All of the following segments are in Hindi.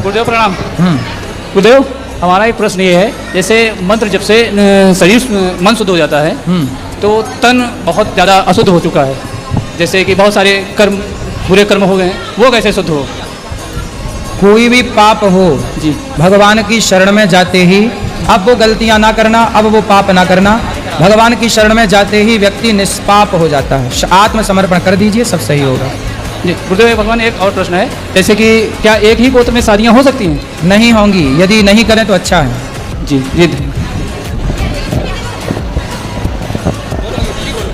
गुरुदेव प्रणाम। गुरुदेव, हमारा एक प्रश्न ये है, जैसे मंत्र जब से शरीर मन शुद्ध हो जाता है तो तन बहुत ज़्यादा अशुद्ध हो चुका है, जैसे कि बहुत सारे कर्म बुरे कर्म हो गए हैं, वो कैसे शुद्ध हो? कोई भी पाप हो जी, भगवान की शरण में जाते ही, अब वो गलतियां ना करना, अब वो पाप ना करना, भगवान की शरण में जाते ही व्यक्ति निष्पाप हो जाता है। आत्मसमर्पण कर दीजिए, सब सही होगा। जी गुरुदेव, भगवान एक और प्रश्न है, जैसे कि क्या एक ही गोत्र में शादियाँ हो सकती हैं? नहीं होंगी, यदि नहीं करें तो अच्छा है। जी जी।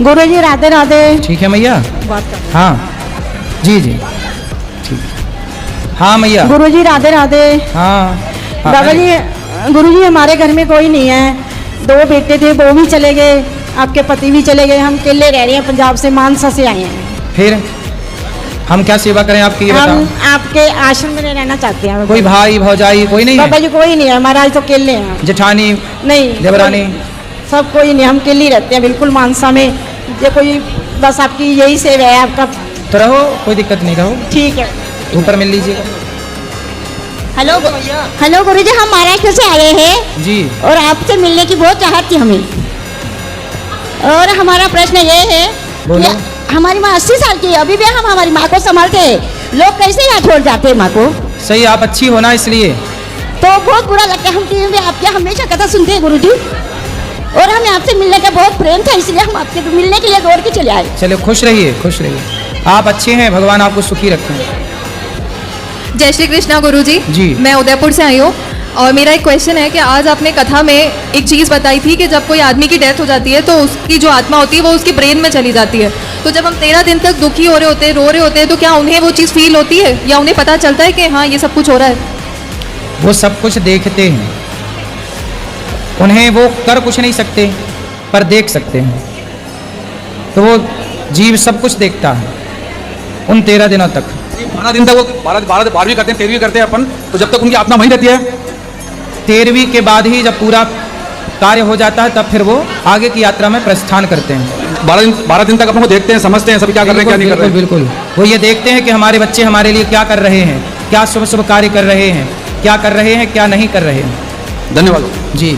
गुरु जी राधे राधे। ठीक है मैया, बात कर। हाँ जी जी ठीक। हाँ मैया, गुरु जी राधे राधे। हाँ बाबा जी, गुरु जी हमारे घर में कोई नहीं है, 2 बेटे थे, वो भी चले गए, आपके पति भी चले गए, हम अकेले रह रहे हैं, पंजाब से मानसा से आए हैं। फिर हम क्या सेवा करें आपकी, ये बताओ। हम आपके आश्रम में रहना चाहते हैं। कोई भाई भौजाई कोई नहीं बाबा है? जी कोई नहीं है, महाराज तो अकेले हैं। जेठानी नहीं, देवरानी सब कोई नहीं, हम अकेले रहते हैं बिल्कुल मानसा में। ये कोई बस आपकी यही सेवा है आपका। तो रहो, कोई दिक्कत नहीं, रहो, ठीक है। ऊपर मिल लीजिएगा। हेलो गुरु जी, हम महाराष्ट्र से आए हैं जी, और आपसे मिलने की बहुत चाहत थी हमें। और हमारा प्रश्न ये है बोलो। कि हमारी माँ 80 साल की है, अभी भी हम हमारी माँ को संभालते हैं, लोग कैसे यहाँ छोड़ जाते हैं माँ को? सही, आप अच्छी हो ना, इसलिए तो बहुत बुरा लगता है। हम टीवी में आपके हमेशा कथा सुनते हैं गुरु जी, और हमें आपसे मिलने का बहुत प्रेम था, इसलिए हम आपके मिलने के लिए दौड़ के चले आए। चलो, खुश रहिए, खुश रहिए, आप अच्छे हैं, भगवान आपको सुखी रखें। जय श्री कृष्णा गुरुजी। जी। मैं उदयपुर से आई हूँ और मेरा एक क्वेश्चन है कि आज आपने कथा में एक चीज़ बताई थी कि जब कोई आदमी की डेथ हो जाती है तो उसकी जो आत्मा होती है वो उसकी ब्रेन में चली जाती है। तो जब हम 13 दिन तक दुखी हो रहे होते हैं, रो रहे होते हैं, तो क्या उन्हें वो चीज़ फील होती है या उन्हें पता चलता है कि हाँ ये सब कुछ हो रहा है? वो सब कुछ देखते हैं, उन्हें वो कर कुछ नहीं सकते पर देख सकते हैं। तो वो जीव सब कुछ देखता है उन 13 दिनों तक। 12 दिन तक वो 12वीं करते हैं, 13वीं करते हैं अपन, तो जब तक उनकी आत्मा वहीं रहती है। 13वीं के बाद ही जब पूरा कार्य हो जाता है तब फिर वो आगे की यात्रा में प्रस्थान करते हैं। 12 दिन तक अपन को देखते हैं, समझते हैं सभी क्या कर रहे हैं, क्या नहीं कर रहे हैं। बिल्कुल, वो ये देखते हैं कि हमारे बच्चे हमारे लिए क्या कर रहे हैं, क्या शुभ शुभ कार्य कर रहे हैं, क्या कर रहे हैं, क्या नहीं कर रहे हैं। धन्यवाद जी।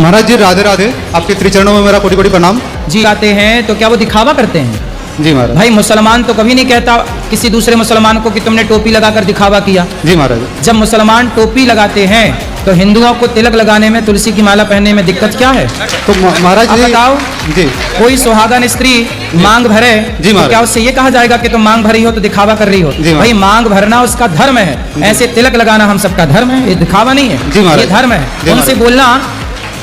महाराज जी राधे राधे, आपके त्रिचरणों में मेरा कोटि कोटि प्रणाम। जी, आते हैं तो क्या वो दिखावा करते हैं? जी महाराज। भाई, मुसलमान तो कभी नहीं कहता किसी दूसरे मुसलमान को कि तुमने टोपी लगाकर दिखावा किया। जी महाराज। जब मुसलमान टोपी लगाते हैं तो हिंदुओं को तिलक लगाने में, तुलसी की माला पहनने में दिक्कत क्या है? तो महाराज आप जी बताओ, जी, कोई सुहागन स्त्री मांग भरे जी तो महाराज। क्या उससे ये कहा जाएगा कि तुम मांग भरी हो तो दिखावा कर रही हो? जी महाराज। भाई, मांग भरना उसका धर्म है, ऐसे तिलक लगाना हम सबका धर्म है, ये दिखावा नहीं है। जी महाराज। ये धर्म है। जी उनसे महाराज। बोलना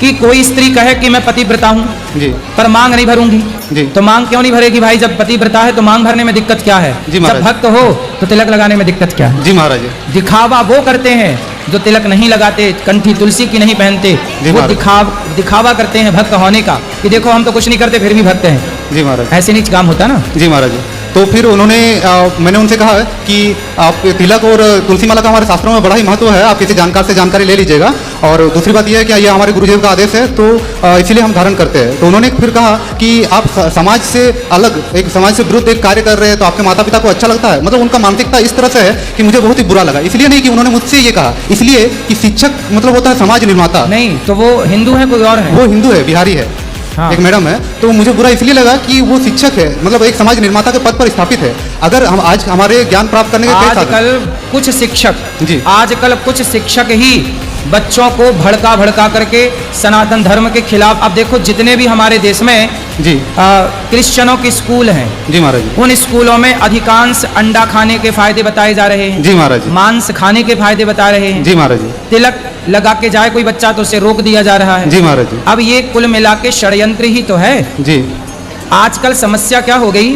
कि कोई स्त्री कहे कि मैं पतिव्रता हूँ जी पर मांग नहीं भरूंगी, जी। तो मांग क्यों नहीं भरेगी? भाई, जब पतिव्रता है तो मांग भरने में दिक्कत क्या है? जी जब महाराज। भक्त हो तो तिलक लगाने में दिक्कत क्या है? जी महाराज। दिखावा वो करते हैं जो तिलक नहीं लगाते, कंठी तुलसी की नहीं पहनते, जी वो महाराज। दिखावा करते हैं भक्त होने का कि देखो हम तो कुछ नहीं करते फिर भी भक्त हैं। जी महाराज। ऐसे नहीं काम होता ना। जी महाराज। तो फिर उन्होंने मैंने उनसे कहा कि आप तिलक और तुलसी माला का हमारे शास्त्रों में बड़ा ही महत्व है, आप किसी जानकार से जानकारी ले लीजिएगा। और दूसरी बात यह है कि ये हमारे गुरुदेव का आदेश है, तो इसीलिए हम धारण करते हैं। तो उन्होंने फिर कहा कि आप समाज से अलग, एक समाज से विरुद्ध एक कार्य कर रहे हैं, तो आपके माता पिता को अच्छा लगता है? मतलब उनका मानसिकता इस तरह से है कि मुझे बहुत ही बुरा लगा। इसलिए नहीं कि उन्होंने मुझसे ये कहा, इसलिए कि शिक्षक मतलब होता है समाज निर्माता। नहीं, तो वो हिंदू है कोई और है? वो हिंदू है, बिहारी है। हाँ। एक मैडम है, तो मुझे बुरा इसलिए लगा कि वो शिक्षक है, मतलब एक समाज निर्माता के पद पर स्थापित है। अगर हम आज हमारे ज्ञान प्राप्त करने के कई साधन- आजकल कुछ शिक्षक जी। आजकल कुछ शिक्षक ही बच्चों को भड़का करके सनातन धर्म के खिलाफ। अब देखो, जितने भी हमारे देश में जी क्रिश्चियनों के स्कूल हैं, जी महाराज जी। उन स्कूलों में अधिकांश अंडा खाने के फायदे बताए जा रहे हैं, जी महाराज जी। मांस खाने के फायदे बता रहे हैं। जी महाराज जी। तिलक लगा के जाए कोई बच्चा तो उसे रोक दिया जा रहा है। जी महाराज जी। अब ये कुल मिला के षड्यंत्र ही तो है। जी आजकल समस्या क्या हो गई,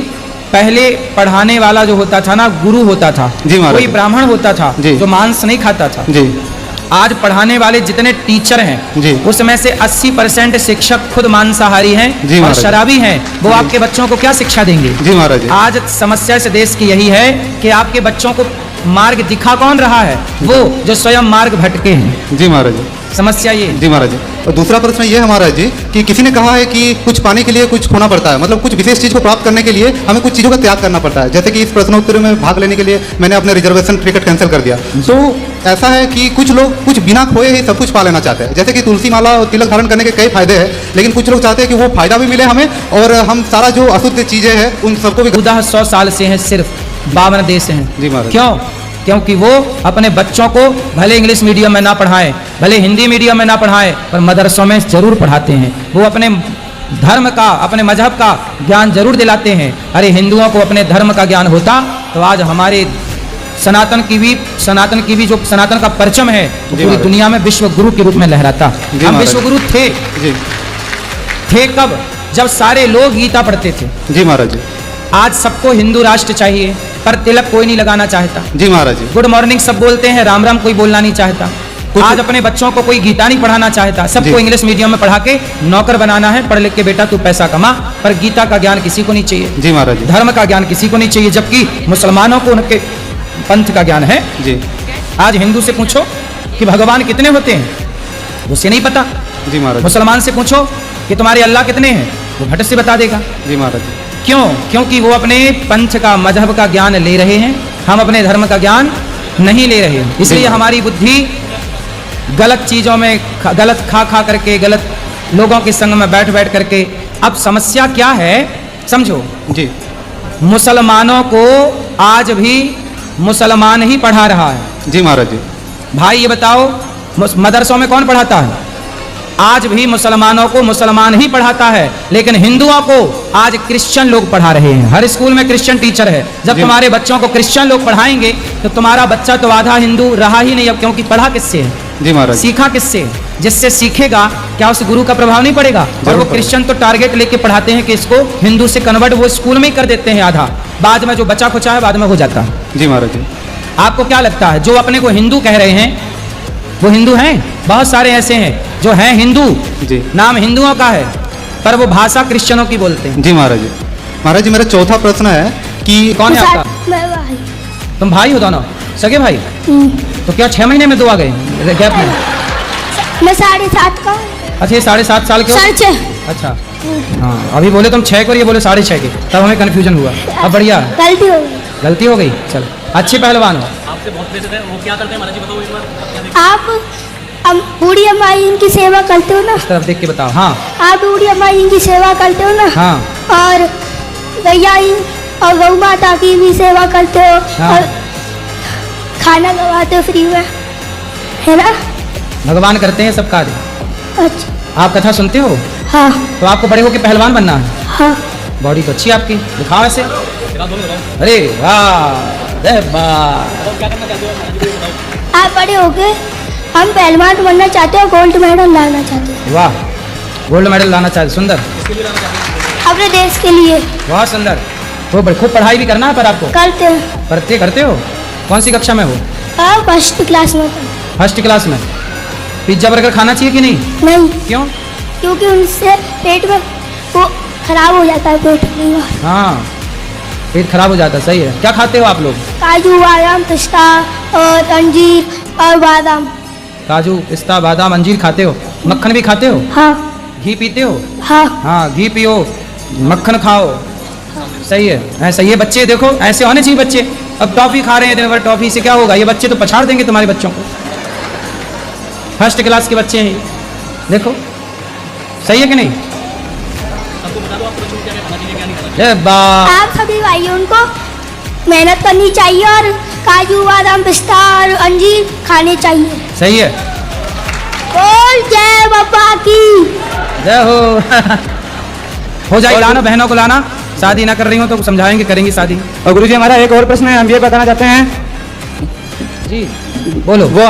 पहले पढ़ाने वाला जो होता था ना, गुरु होता था, जी महाराज कोई जी। ब्राह्मण होता था जी। जो मांस नहीं खाता था। जी आज पढ़ाने वाले जितने टीचर हैं जी। उसमें से 80% शिक्षक खुद मांसाहारी हैं जी और महाराज। शराबी हैं। वो जी। आपके बच्चों को क्या शिक्षा देंगे? जी महाराज जी। आज समस्या इस देश की यही है कि आपके बच्चों को मार्ग दिखा कौन रहा है? वो जो स्वयं मार्ग भटके हैं। जी महाराज जी। समस्या ये है। जी महाराज जी। और दूसरा प्रश्न ये है महाराज जी कि किसी ने कहा है कि कुछ पाने के लिए कुछ खोना पड़ता है, मतलब कुछ विशेष चीज़ को प्राप्त करने के लिए हमें कुछ चीज़ों का त्याग करना पड़ता है। जैसे कि इस प्रश्नोत्तर में भाग लेने के लिए मैंने अपने रिजर्वेशन टिकट कैंसिल कर दिया। तो ऐसा है कि कुछ लोग कुछ बिना खोए ही सब कुछ पा लेना चाहते हैं। जैसे कि तुलसी माला और तिलक धारण करने के कई फायदे हैं, लेकिन कुछ लोग चाहते हैं कि वो फायदा भी मिले हमें और हम सारा जो अशुद्ध चीज़ें हैं उन सबको भी। खुदा 100 साल से हैं, सिर्फ 52 देश हैं। जी महाराज। क्यों? क्योंकि वो अपने बच्चों को भले इंग्लिश मीडियम में ना पढ़ाएं, भले हिंदी मीडियम में ना पढ़ाएं, पर मदरसों में जरूर पढ़ाते हैं। वो अपने धर्म का, अपने मजहब का ज्ञान जरूर दिलाते हैं। अरे हिंदुओं को अपने धर्म का ज्ञान होता तो आज हमारे सनातन की भी जो सनातन का परचम है वो पूरी दुनिया में विश्व गुरु के रूप में लहराता। हम विश्व गुरु थे। जी। थे कब? जब सारे लोग गीता पढ़ते थे। जी महाराज जी। आज सबको हिंदू राष्ट्र चाहिए, पर तिलक कोई नहीं लगाना चाहता। जी महाराज जी। गुड मॉर्निंग सब बोलते हैं, राम राम कोई बोलना नहीं चाहता। आज अपने बच्चों को कोई गीता नहीं पढ़ाना चाहता, सबको इंग्लिश मीडियम में पढ़ा के नौकर बनाना है। पढ़ लिख के बेटा तू पैसा कमा, पर गीता का ज्ञान किसी को नहीं चाहिए। जी महाराज जी। धर्म का ज्ञान किसी को नहीं चाहिए, जबकि मुसलमानों को उनके पंथ का ज्ञान है। जी। आज हिंदू से पूछो कि भगवान कितने होते हैं, उसे नहीं पता। जी महाराज। मुसलमान से पूछो कि तुम्हारे अल्लाह कितने हैं, वो भट से बता देगा। जी महाराज जी। क्यों? क्योंकि वो अपने पंथ का, मजहब का ज्ञान ले रहे हैं, हम अपने धर्म का ज्ञान नहीं ले रहे हैं। इसलिए हमारी बुद्धि गलत चीज़ों में गलत खा करके, गलत लोगों के संग में बैठ करके। अब समस्या क्या है समझो। जी। मुसलमानों को आज भी मुसलमान ही पढ़ा रहा है। जी महाराज जी। भाई ये बताओ, मदरसों में कौन पढ़ाता है? आज भी मुसलमानों को मुसलमान ही पढ़ाता है, लेकिन हिंदुओं को आज क्रिश्चियन लोग पढ़ा रहे हैं। हर स्कूल में क्रिश्चियन टीचर है। जब तुम्हारे बच्चों को क्रिश्चियन लोग पढ़ाएंगे तो तुम्हारा बच्चा तो आधा हिंदू रहा ही नहीं। अब क्योंकि पढ़ा किससे है? जी महाराज। सीखा किससे? जिससे सीखेगा क्या उस गुरु का प्रभाव नहीं पड़ेगा? और वो क्रिश्चियन तो टारगेट लेके पढ़ाते हैं कि इसको हिंदू से कन्वर्ट, वो स्कूल में ही कर देते हैं आधा, बाद में जो बचा खुचा है बाद में हो जाता है। जी महाराज जी। आपको क्या लगता है जो अपने को हिंदू कह रहे हैं वो हिंदू हैं? बहुत सारे ऐसे हैं जो हैं हिंदू, जी। नाम हिंदुओं का है, पर वो भाषा क्रिश्चियनों की बोलते हैं। जी महाराज जी। महाराज जी मेरा चौथा प्रश्न है कि कौन है आपका? मैं भाई। तुम भाई हो दोनों? सगे भाई? तो क्या 6 महीने में 2 आ गए गैप में? मैं 7.5 का। अच्छा, ये 7.5 साल के हो? 6.5। अच्छा हाँ, अभी बोले तुम 6 के और ये बोले 6.5 के, तब हमें कन्फ्यूजन हुआ। अब बढ़िया, गलती हो गई। गलती हो गई। चलो, अच्छे पहलवान हो। आपसे बहुत प्रेरित है, वो क्या करते हैं महाराज जी बताओ एक बार। आप बूढ़ी अम्मा इनकी सेवा करते हो ना? इस तरफ देख के बताओ। हाँ आप बूढ़ी अम्मा इनकी सेवा करते हो ना? हाँ और गैया और गौ माता की भी सेवा करते हो। हाँ। और खाना खवाते हो फ्री में, है ना? भगवान करते हैं सब कार्य। अच्छा। आप कथा सुनते हो? हाँ तो आपको बड़े होके पहलवान बनना है। हाँ। बॉडी तो अच्छी है आपकी, दिखाओ ऐसे। अरे वाह, अरे वाह। आप बड़े हो गए, हम पहलवान बनना चाहते हो, गोल्ड मेडल लाना चाहते हो वाह, गोल्ड मेडल लाना चाहते, सुंदर, अपने देश के लिए। बहुत सुंदर। तो खूब पढ़ाई भी करना है पर आपको? करते हैं। करते हो? कौन सी कक्षा में हो? आप 1st क्लास में। 1st क्लास में। पिज्जा बर्गर खाना चाहिए कि नहीं? नहीं, क्यों? क्योंकि उनसे पेट में वो खराब हो जाता है, पेट कई बार। हाँ, पेट खराब हो जाता है। सही है। क्या खाते हो आप लोग? काजू, बादाम, पिस्ता और अंजीर और बादाम। काजू, पिस्ता, बादाम, अंजीर खाते हो? मक्खन भी खाते हो? हाँ घी पीते हो? हाँ। हाँ, घी पियो, मक्खन खाओ। सही है, ऐसा ये बच्चे देखो ऐसे होने चाहिए बच्चे। अब टॉफी खा रहे हैं दिन भर, टॉफी से क्या होगा? ये बच्चे तो पछाड़ देंगे तुम्हारे बच्चों को। 1st क्लास के बच्चे हैं, देखो सही है कि नहीं? आप सभी भाइयों को मेहनत करनी चाहिए और काजू, बादाम, पिस्ता और अंजीर खाने चाहिए। सही है। बोल जय बाबा की जय हो जाए। लाना बहनों को लाना, शादी ना कर रही हो तो समझाएंगे, करेंगी शादी। और गुरुजी हमारा एक और प्रश्न है, हम ये बताना चाहते हैं जी बोलो। वो